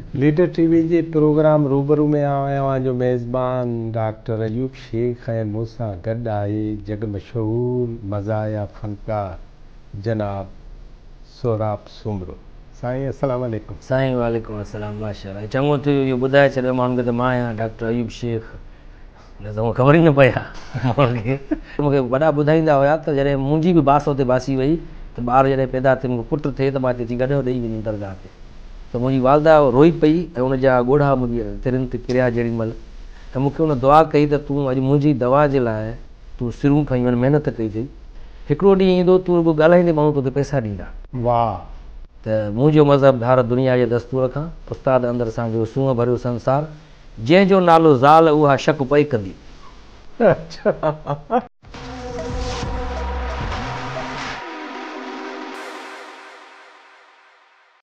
Leader TV जे programme रूबरू में आया जो मेज़बान डॉक्टर अयूब शेख ऐं मूंसां गॾु आहे जग मशहूर मज़ाया फनकार जनाब सोराब सुमरो। साईं अस्सलाम वालेकुम। साईं वालेकुम अस्सलाम। माशाअल्लाह चङो थियो इहो ॿुधाए छॾियो माण्हुनि खे त मां आहियां डॉक्टर अयूब शेख, न त मूंखे ख़बर ई न पई आहे माण्हुनि खे। मूंखे वॾा ॿुधाईंदा हुया त जॾहिं मुंहिंजी बि बास हुते बासी वई त ॿार जॾहिं पैदा थिए मूंखे पुटु थिए त मां चई गॾु ॾेई वञी दरगाह ते, त मुंहिंजी वालदा रोई पई ऐं उनजा ॻोढ़ा मुंहिंजी तिरनि ते किरिया जेॾी महिल, त मूंखे उन दुआ कई त तूं अॼु मुंहिंजी दवा जे लाइ तूं सिरूं खयूं आहिनि, महिनत कई अथई, हिकिड़ो ॾींहुं ईंदो तूं रुॻो ॻाल्हाईंदे माण्हू तोखे पैसा ॾींदा। वाह। त मुंहिंजो मज़हब भारत दुनिया जे दस्तूर खां उस्ताद अंदरि असांजो सूंहं भरियो संसार, जंहिंजो नालो ज़ाल उहा शक पई कंदी। अच्छा